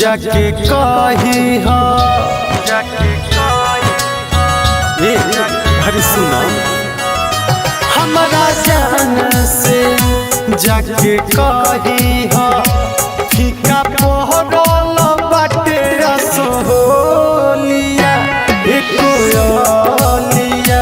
जाके कही हो हर सुना हमारा जान से जाके कही हो फीका पोहरल बाटे रसोलिया एको लिया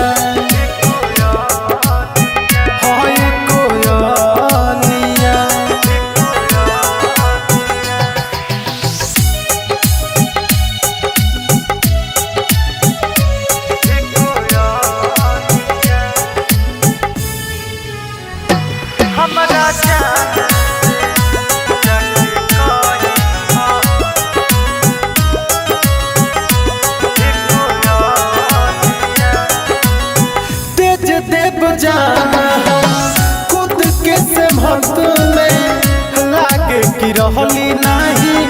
हमारा तेज देव जाना खुद के से भक्त में लागे कि रहली नहीं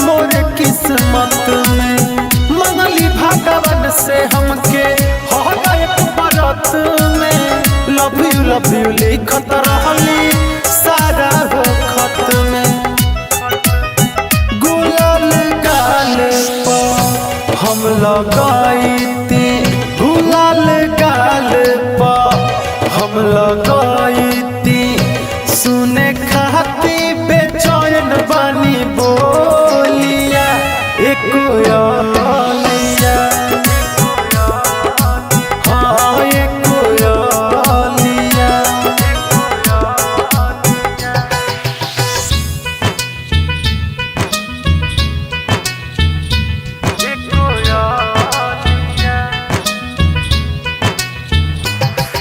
मोर किस्मत में मंगली भगवान से हमके हो गए बरत में लव यू लिखत रहली सारा हो खत में गुलाल गाल पर हम लगाईती गुलाल गाल पर हम लगाईती सुने खाती बेचैन बानी बोलिया एको लिया हाँ एको लिया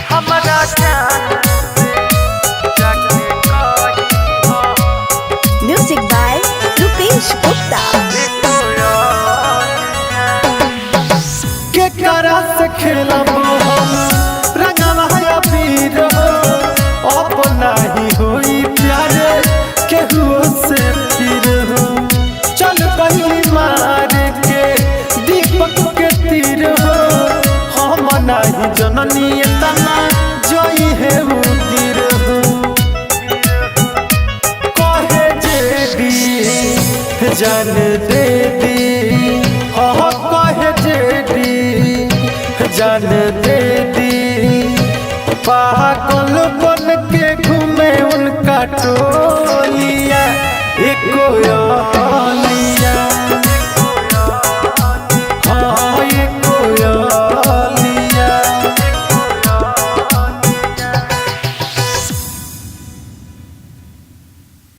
हमारा Music by Rupesh Gupta. के करा से खेलब हम रंगवा है पीर हो अपना ही होई प्यारे केहू से फिर हो चल पहली मार के दीपक के तीर हो हम नहीं जननी तना जोई है वो गिर हो कहे जे दी जान दे दी हाँ कहे जे दी जान दे दी पागल